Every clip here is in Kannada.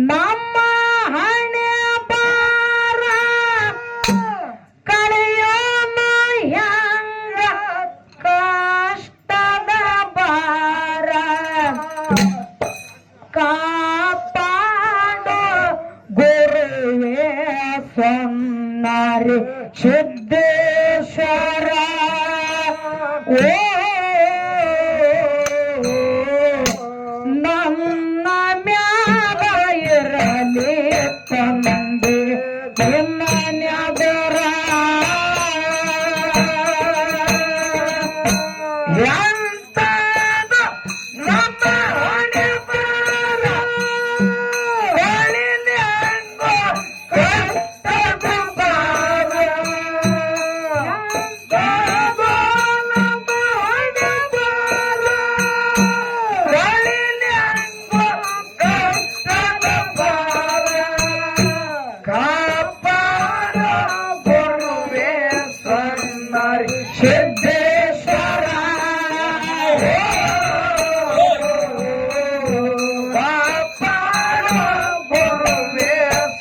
ನಮ್ಮ ಹಣೆ ಬಾರ ಕಳೆಯೋನು ಹೆಂಗ ಕಷ್ಟದ ಬಾರ ಕಾಪಾಡು ಗುರುವೇ ಸೊನ್ನಾರಿ ಸಿದ್ದೇಶ್ವರ ನನ್ನ ಮ್ಯಾಗ ಇರಲಿ ತಂದೆ ನಿನ್ನ ನ್ಯಾದರ ಎಂತದ ನಮ್ಮ ಹಣೆ ಬಾರ ಕಳಿಲಿ ಹಂಗೋ ಕಷ್ಟದ ಬಾರ ಎಂತದ ನಮ್ಮ ಹಣೆ ಬಾರ ಕಳಿಲಿ ಹಂಗೋ ಕಷ್ಟದ ಬಾರ ಕಾಪಾಡ ಗುರುವೇ ಸಣ್ಣರಿ ಸಿದ್ದೇಶ್ವರ ಕಾಪಾಡ ಗುರುವೇ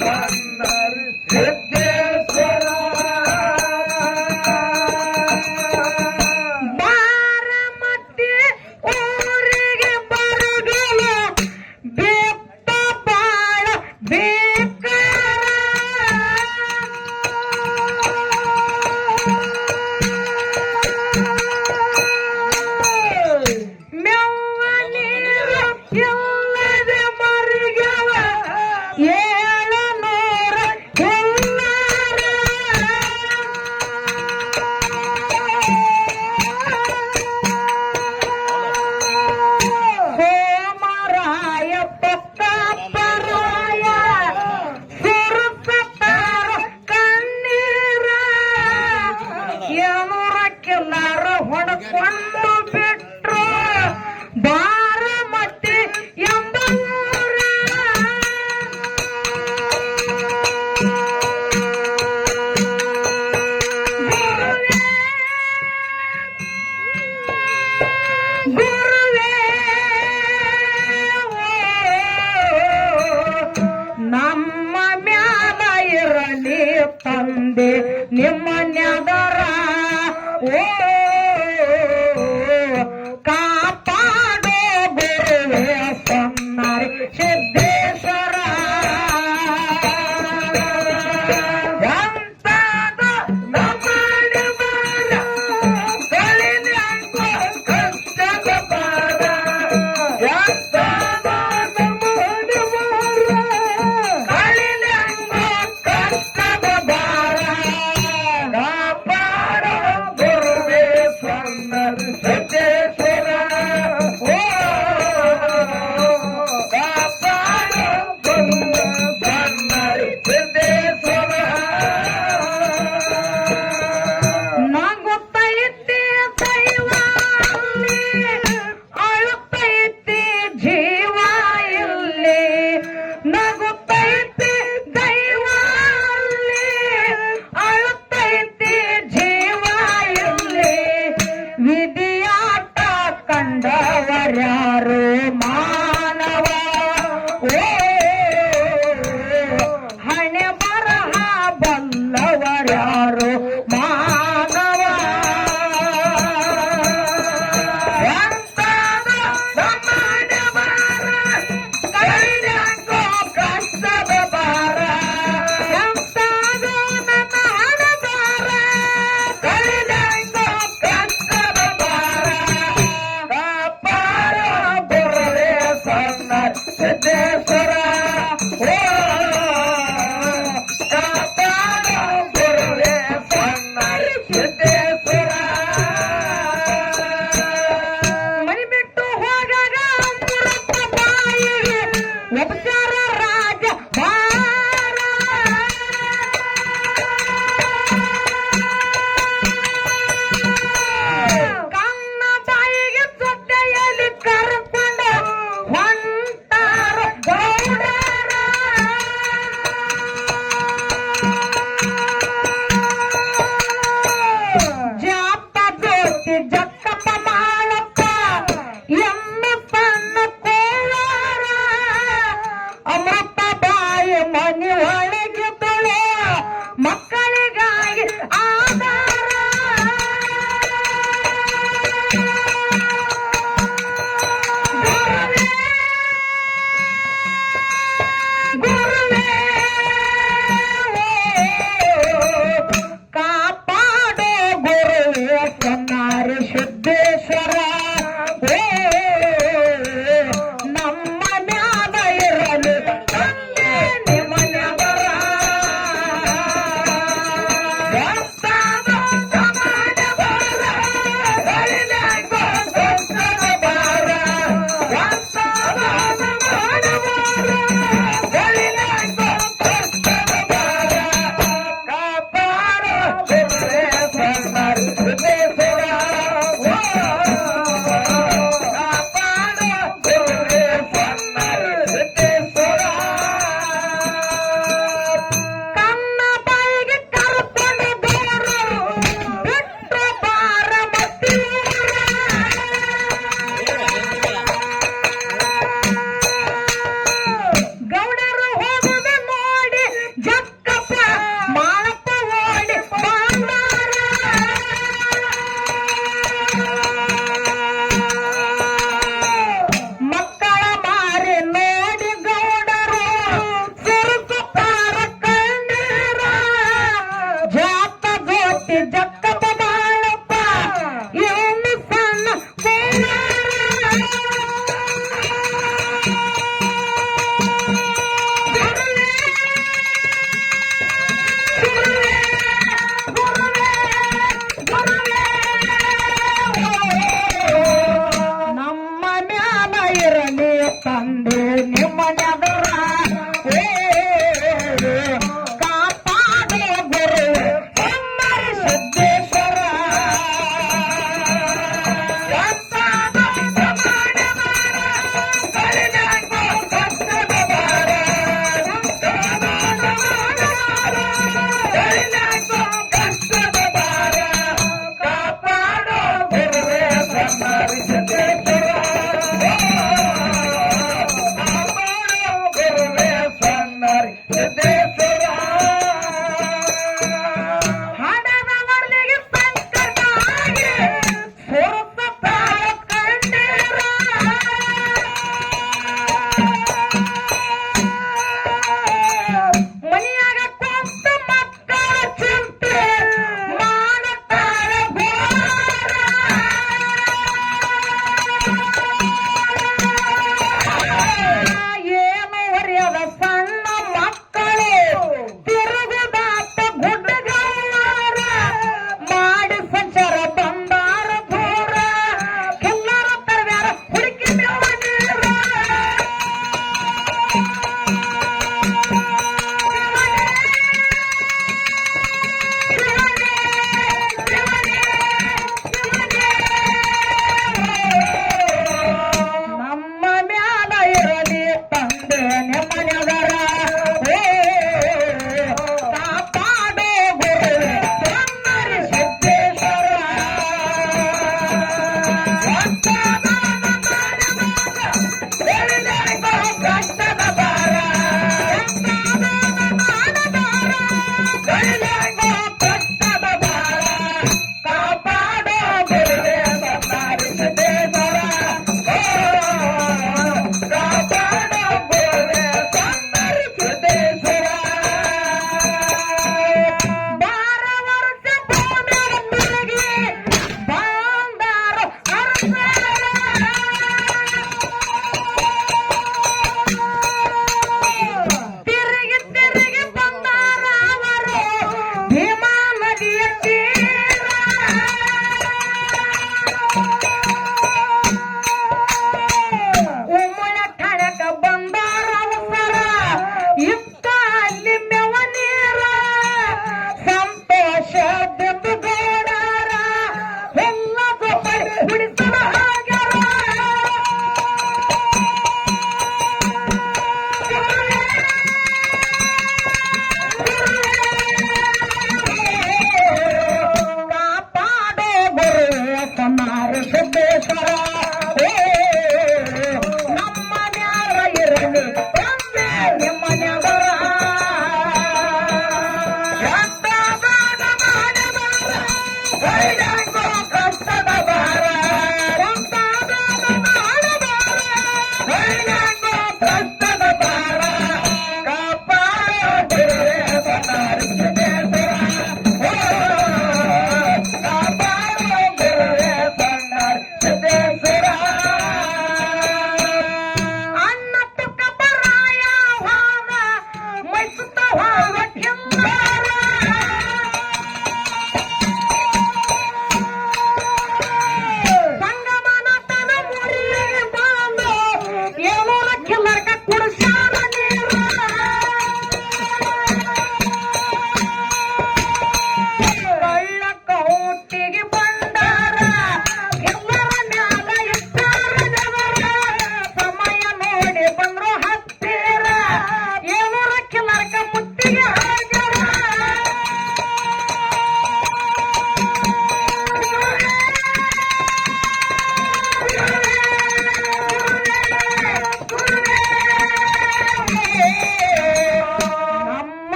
ಸಣ್ಣರಿ ಸಿದ್ದೇಶ್ವರ ಬಾರಮತಿ ಊರಿಗೆ ಬರಗಲ ಬೆತ್ತ ಬಾಳ ಮೆವ್ವ ನೀರು ಇಲ್ಲದೆ ಮರಿಗವ 700 ಹುಲ್ಲಾರ ಸೋಮರಾಯ ಪಕ್ಕಪ್ಪರಾಯ ಸುರಸತಾರ ಕಣ್ಣೀರ ಏನೂರಕ್ಕೆಲ್ಲಾರ ಹೊಡ್ಕೊಂಡು ಬಿಟ್ರು ಬಾರಮತಿ ಎಂಬೂರ ಗುರುವೇ ನಮ್ಮ ಮ್ಯಾಲ ಇರಲಿ ತಂದೆ ನಿಮ್ಮ ನ್ಯಾದರ ಕಾಪಾಡೋ ಗುರುವೇ ಸಣ್ಣರಿ ಸಿದ್ದೇಶ್ವರ ಎಂತದ ನಮ್ಮ ಹಣೆ ಬಾರ ಕಳಿಲಿ ಹಂಗೋ ಕಷ್ಟದ ಬಾರ ಎಂತದ ನಮ್ಮ ಹಣೆ ಬಾರ ಕಳಿಲಿ ಹಂಗೋ ಕಷ್ಟದ ಬಾರ ಕಾಪಾಡೋ ಗುರುವೇ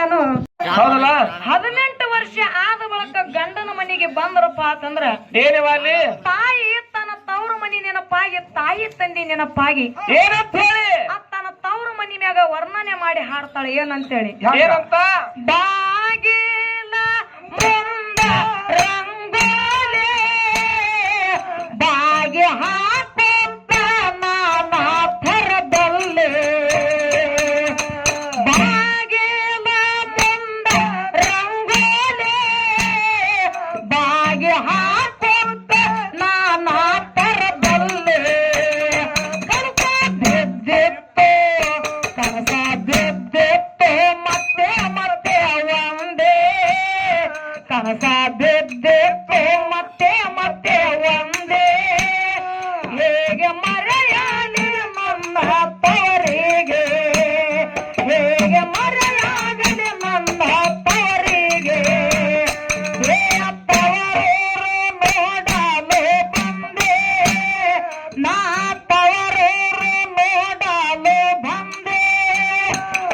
ನಾನು ಹೌದಲ್ಲ 18 ವರ್ಷ ಆದ ಬಳಿಕ ಗಂಡನ ಮನೆಗೆ ಬಂದ್ರಪ್ಪ ಅಂತಂದ್ರ ಏನಿವ ಅಲ್ಲಿ ತಾಯಿ ತನ್ನ ತವ್ರ ಮನಿ ನೆನಪಾಗಿ ತಾಯಿ ತಂದಿ ನೆನಪಾಗಿ ಏನಂತ ಹೇಳಿ ತನ್ನ ತವ್ರ ಮನಿ ಮ್ಯಾಗ ವರ್ಣನೆ ಮಾಡಿ ಹಾಡ್ತಾಳೆ ಏನಂತೇಳಿ ಏನಂತ ಬಾಗಿಲ ಮುಂದ ರಂಗೋಲೆ ಬಾಗಿ ಹಾಕುತ್ತ ನಾನಾ ಥರದಲ್ಲೇ ಬಾಗಿಲ ಮುಂದ ರಂಗೋಲೆ ಬಾಗಿ ಹಾಕುತ್ತ ನಾನಾ ಥರದಲ್ಲೇ ಕನಸ ಬಿದ್ದಿತ್ತು ಕನಸ ಬಿದ್ದಿತ್ತು ಮತ್ತೆ ಮತ್ತೆ ಒಂದೇ ಕನಸ ಬಿದ್ದಿತ್ತು ಮತ್ತೆ ಮತ್ತೆ ಒಂದೇ ಹೇಗೆ ಮರೆಯಲಿ ನನ್ನ ತವರಿಗೆ ಹೇಗೆ ಮರೆಯಾಗಲಿ ನನ್ನ ತವರಿಗೆ ತವರೂರು ನೋಡಲು ಬಂದೆ ನಾ ತವರೂರು ನೋಡಲು ಬಂದೆ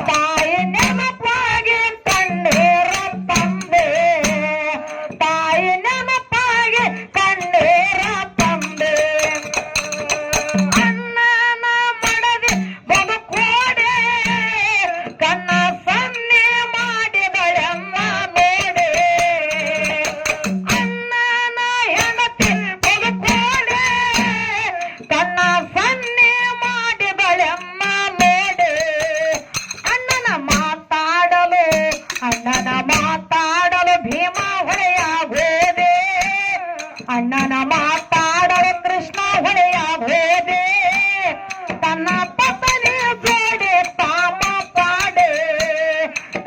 ತಾಯಿ ನೆನಪಾಗಿ ಕಣ್ಣೀರ ತಂದೆ ತಾಯಿ ನೆನಪಾಗಿ ಕಣ್ಣೀರ ತಂದೆ ಅಣ್ಣನ ಮಡದಿ ಬದುಕೋಡೆ ಕಣ್ಣ ಸನ್ನೆ ಮಾಡಿದಳೆಮ್ಮ ನೋಡೆ ಅಣ್ಣನ ಹೆಂಡತಿ ಬದುಕೋಡೆ ಕಣ್ಣ ಸನ್ನೆ ಮಾಡಿದಳೆಮ್ಮ ನೋಡೆ ಅಣ್ಣನ ಮಾತಾಡಲು ಭೀಮ ಹೊಳೆಯಾಗೋದೆ ಅಣ್ಣನ ಮಾತಾಡಲು ಕೃಷ್ಣ ಹೊಳೆಯಾಗೋದೆ ತನ್ನ ಪತ್ನಿ ಜೋಡಿ ಕಾಮ ಪಾಡೆ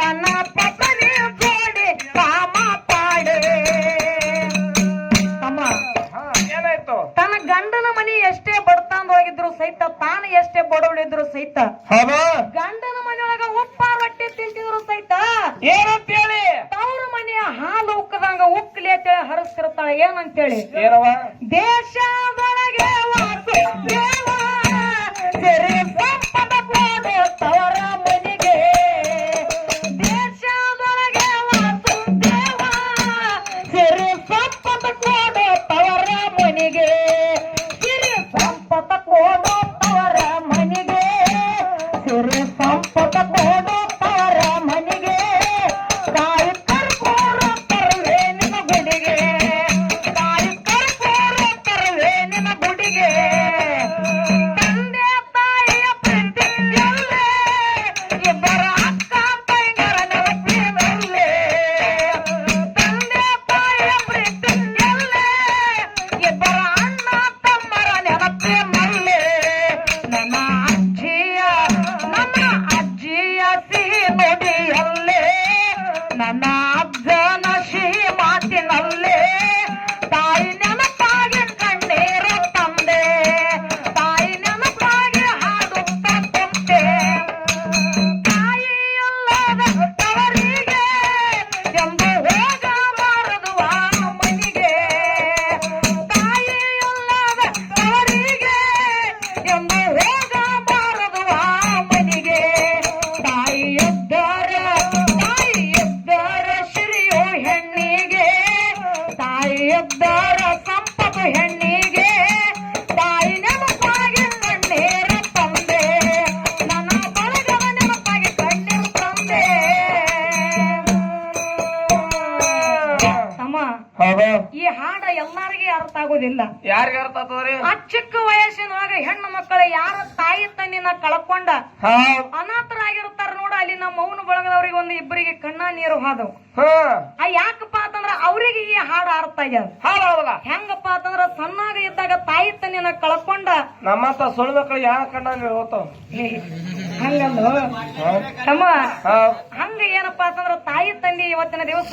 ತನ್ನ ಪತ್ನಿ ಜೋಡಿ ಕಾಮ ಪಾಡೆ ತಮ್ಮ ಏನಾಯ್ತು ತನ್ನ ಗಂಡನ ಮನಿ ಎಷ್ಟೇ ಬಡತಂದ ಹೋಗಿದ್ರು ಸಹಿತ ತಾನು ಎಷ್ಟೇ ಬಡವಳಿದ್ರು ಸಹಿತ ಹೌದು ಗಂಡನ ಮನೆಯೊಳಗ ಉಪ್ಪಾರ ರೊಟ್ಟಿ ತಿಂತಿದ್ರು ಸಹಿತ ಏನಂತ ಹೇಳಿ ತವ್ರ ಮನೆಯ ಹಾಲು ಉಕ್ಕದಂಗ ಉಕ್ಕಲಿ ಅಂತೇಳಿ ಹರಿಸ್ತಿರ್ತಾಳೆ ಏನಂತೇಳಿ ಏನವ ದೇಶದೊಳಗೆ ವಾಸುದೇವ ಸಿರಿ ಸಂಪದ ಕೊಡು ತವರ ಮನೆಗೆ ದೇಶದೊಳಗೆ ವಾಸುದೇವ ಸಿರಿ ಸಂಪದ ಕೊಡು ತವರ ಮನೆಗೆ ಸಿರಿ ಸಂಪದ ಕೊಡು ತವರ ಮನೆಗೆ ಸಿರಿ ಸಂಪದ ಕೊಡು ತವರ ಮನೆಗೆ ತಾಯಿ ಕರ್ಪೂರ ತರುವೆ ನಿನ್ನ ಗುಡಿಗೆ ತಾಯಿ ಕರ್ಪೂರ ತರುವೆ ನಿನ್ನ ಗುಡಿಗೆ ತಂದೆ ತಾಯಿಯ ಪ್ರೀತಿಯಲ್ಲೇ ಇಬ್ಬರ ಅಕ್ಕ ತಂಗರ ನೆನಪಿನಲ್ಲೇ ತಂದೆ ತಾಯಿಯ ಪ್ರೀತಿಯಲ್ಲೇ ಇಬ್ಬರ ಅಣ್ಣ ತಮ್ಮರ ನೆನಪಿನಲ್ಲೇ ನನ್ನ ಅಜ್ಜಿಯ ಸಿಹಿ ನುಡಿಯಲ್ಲೇ ನನ್ನ ಅಜ್ಜನ ಸಿಹಿ ಮಾತಿನಲ್ಲೇ ತಾಯಿ ನೆನಪಾಗಿ ಕಣ್ಣೀರ ತಂದೆ ತಾಯಿ ನೆನಪಾಗಿ ಹಾಡುತ್ತ ಕುಂತೆ ತಾಯಿಯಲ್ಲದ ತವರಿಗೆ ಎಂದು ಹೋಗಬಾರದು ಆ ಮನೆಗೆ ತಾಯಿಯಲ್ಲದ ತವರಿಗೆ ಎಂದು ಹೋಗಬಾರದು ಆ ಮನೆಗೆ ತಾಯಿಯದ್ದರ ಶ್ರೀಯೋ ಹೆಣ್ಣಿಗೆ ತಾಯಿಯದ್ದರ ಸಂಪತ್ತು ಹೆಣ್ಣಿಗೆ ತಾಯಿ ನೆನಪಾಗಿ ಕಣ್ಣೀರ ತಂದೆ ನನ್ನ ಬಳಗದ ನೆನಪಾಗಿ ಕಣ್ಣೀರು ತಂದೆ ತಮ್ಮ ಹೌದು ಈ ಹಾಡ ಎಲ್ಲಾರಿಗೆ ಅರ್ಥ ಆಗೋದಿಲ್ಲ ಯಾರಿಗೆ ಅರ್ಥ ಆಗ್ತದ್ರಿ ಆ ಚಿಕ್ಕ ವಯಸ್ಸಿನೊಳಗ ಹೆಣ್ಣು ಮಕ್ಕಳ ಯಾರ ತಾಯಿ ತಂದಿನ ಕಳ್ಕೊಂಡ ಹೌದ್ ಅನಾಥರಾಗಿರ್ತಾರ ನೋಡ ಅಲ್ಲಿ ನಮ್ಮ ಮೌನ ಬಳಗದವ್ರಿಗೆ ಒಂದು ಇಬ್ಬರಿಗೆ ಕಣ್ಣ ನೀರು ಹಾದವು ಆ ಯಾಕಪ್ಪ ಅಂತಂದ್ರ ಅವ್ರಿಗೆ ಈ ಹಾಡು ಅರ್ಥ ಆಗ್ಯದ ಹೌದಲ್ಲ ಹೆಂಗಪ್ಪ ಅಂತಂದ್ರ ಸಣ್ಣಾಗ ಇದ್ದಾಗ ತಾಯಿ ತಂದಿನ ಕಳ್ಕೊಂಡ ನಮ್ಮಂತ ಸುಳ್ಳು ಮಕ್ಕಳು ಯಾವ ಕಣ್ಣ ನೀವು ಹೋಗ್ತಾವ ಹಂಗಂದು ತಮ್ಮ ಹಂಗ ಏನಪ್ಪಾ ಅಂತಂದ್ರ ತಾಯಿ ತಂದಿ ಇವತ್ತಿನ ದಿವಸ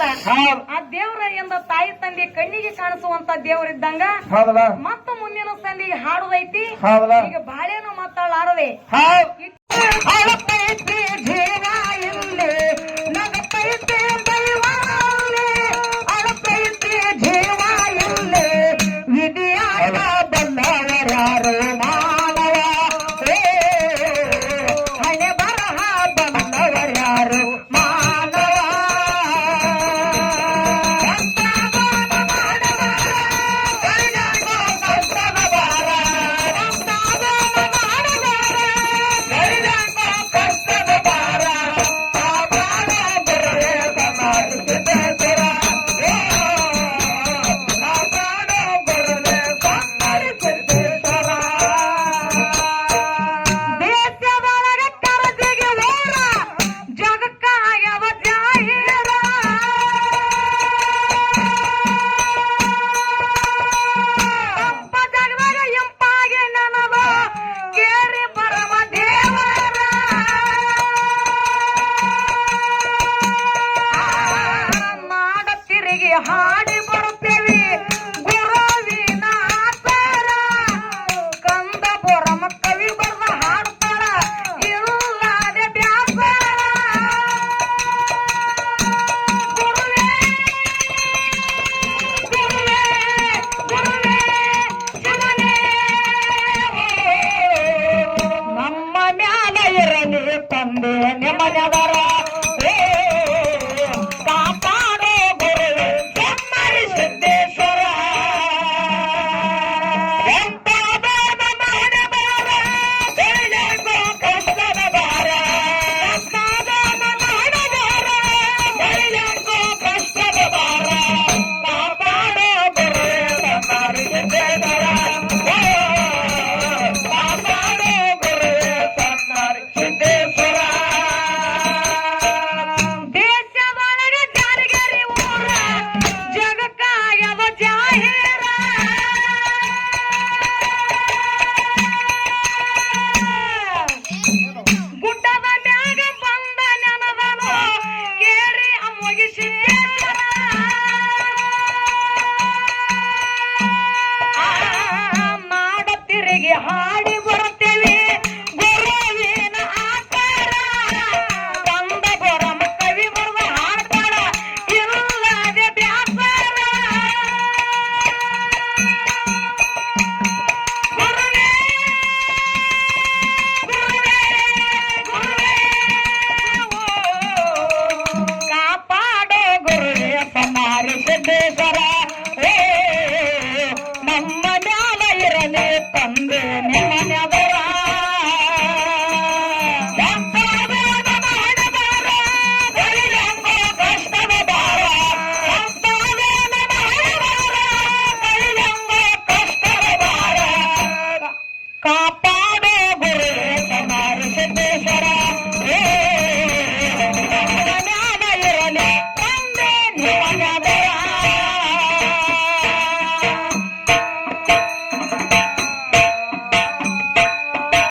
ಆ ದೇವ್ರ ಎಂದ ತಾಯಿ ತಂದಿ ಕಣ್ಣಿಗೆ ಕಾಣಿಸುವಂತ ದೇವ್ರಿದ್ದಂಗ ಹೌದಲ್ಲ ಮತ್ತ ಮುಂದಿನ ಸಂದಿಗೆ ಹಾಡುದೈತಿ ಹೌದಲ್ಲ ಈಗ ಬಾಳೆನು ಮಾತಾಡಲಾರದೆ ಅಳತೈತಿ ಜೀವ ಇಲ್ಲಿ ನಗತೈತಿ ದೈವ ಇಲ್ಲಿ ಅಳತೈತಿ ಜೀವ ಇಲ್ಲಿ ವಿಧಿಯಾಗ ಬಂದವರಾರು ಮಾನವ ಹಣೆ ಬರಹ ಬಂದವರಾರು ಮಾನವ ಹಾಡಿ ಬರುತ್ತೇವೆ ಗುರುವಿನ ಆಕಾರ ಬಂದ ಬರಮ ಕವಿ ಬರೆದ ಹಾಡ್ತಾರ ಇಲ್ಲದೆ ಬ್ಯಾಸರ ಗುರುವೇ ಗುರುವೇ ಗುರುವೇ ಕಾಪಾಡೋ ಗುರುವೇ ಸಮಾರಿ ಸಿದ್ದೇಶ್ವರ ನಮ್ಮ ಮ್ಯಾಲ ಇರಲಿ ತಂದೆ ನಿಮ್ಮನೆದರ ಕಾಪಾಡೋ ಗುರು ಸಮಾರಿ ಸಿದ್ದೇಶ್ವರ ಮ್ಯಾಲ ಇರಲಿ ತಂದೆ ನಿಮ್ಮನೆದರ